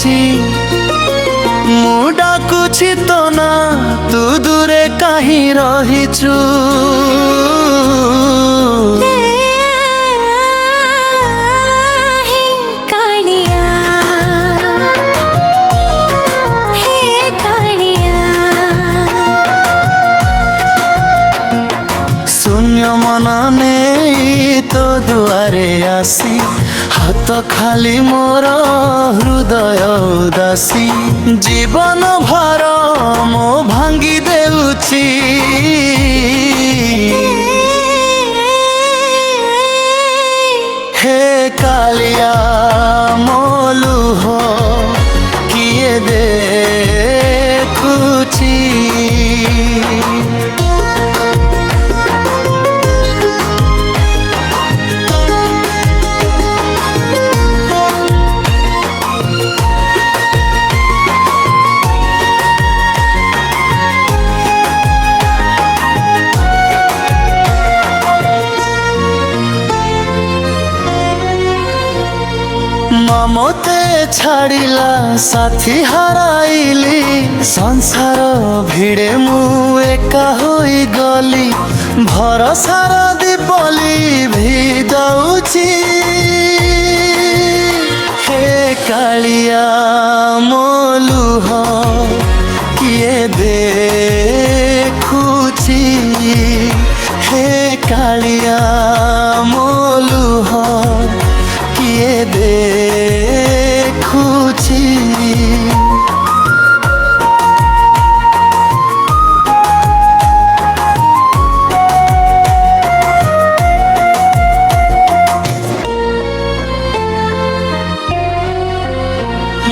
ଲାଗୁଛି ମୁଁ ଡାକୁଛି ତ ନା ତୁ ଦୂରେ କାହିଁ ରହିଛୁ शून्य मन नहीं तो दुआरे आसी हाथ खाली मोर हृदय उदासी जीवन भर मो भांगी देउछि हे कालिया मो लुह किए देखुछि ममते छाड़िला साथी हराइली संसार भिड़े मु एका होई गली भरसार दीपली भी दउछि हे कालिया मो लुह किए देखुछि हे कालिया मो लुह किए देखुछि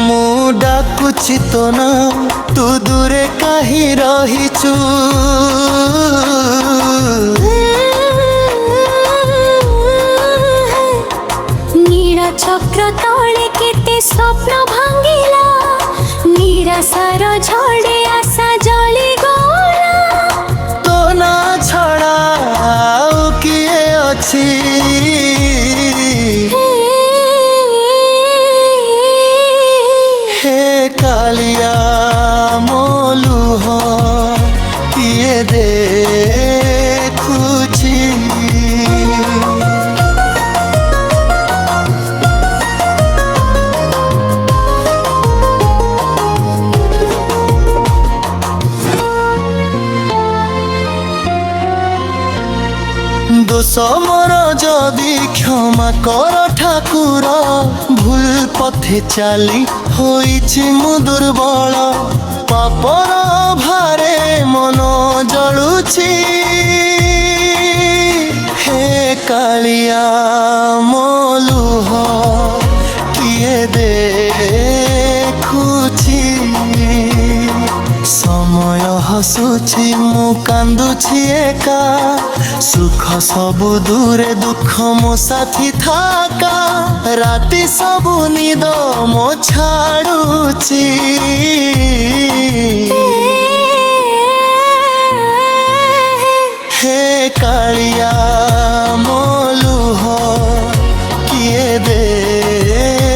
ମୁଁ ଡାକୁଛି ତ ନା ତୁ ଦୂରେ କାହିଁ ରହିଛୁ चक्र तले केते स्वप्न भांगिला निराशार झड़े आशा जली गला तो ना छड़ा आउ किए अछि हे कालिया मो लुह किए देखुछि दोष मोर जदि क्षमा कर ठाकुर भूल पथे चाली होइछि मु दुर्बल पापर भारे मन जलुछि हे कालिया मो लुह किए देखुछि समय हसुछि मु कांदुछि एका सुख सबु दूरे दुख मो साथी थाका राति सबु निद मो छाड़ुछि हे कालिया मो लुह किए देखुछि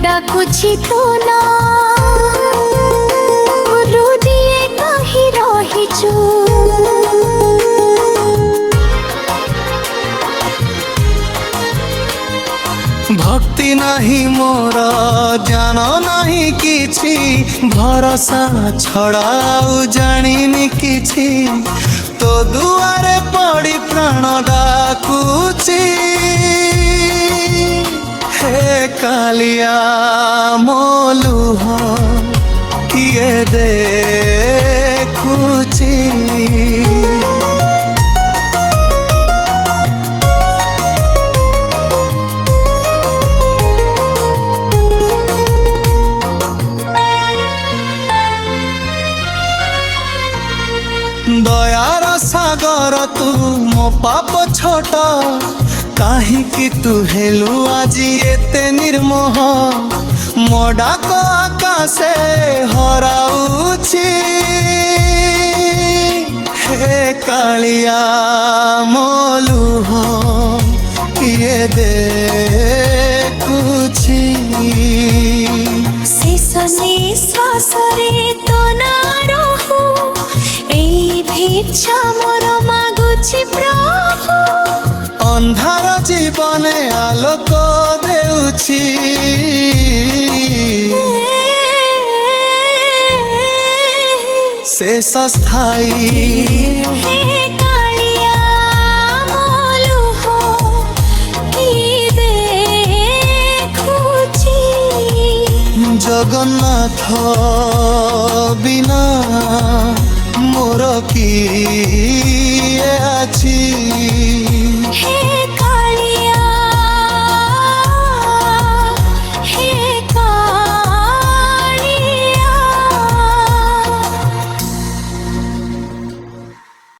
डाकुछि तो ना हृदय कहीं रहिछु भक्ति नहीं मोर जान नहीं किछि भरोसा छड़ाऊ जानिनी किछि तो दुआरे पड़ी प्राण डाकुछि हे कालिया मो लुह किए देखुछि ପାପ ଛୋଟ କାହିଁକି ତୁ ହେଲୁ ଆଜି ଏତେ ନିର୍ମୋହ ମୋ ଡାକ ଆକାଶେ ହରାଉଛି ହେ କାଳିଆ ମୋ ଲୁହ କିଏ ଦେଖୁଛି ଶେଷ ନିଶ୍ୱାସରେ ତୋ ନାଁ ରହୁ ଏଇ ଭିକ୍ଷା ମୋର ମାଗୁଛି ପ୍ରଭୁ ଅନ୍ଧାର ଜୀବନେ ଆଲୋକ ଦେଉଛି ଶେଷ ସ୍ଥାୟୀ ହେ କାଳିଆ ମୋ ଲୁହ କିଏ ଦେଖୁଛି ଜଗନ୍ନାଥ ବିନା ମୋର କିଏ ଅଛି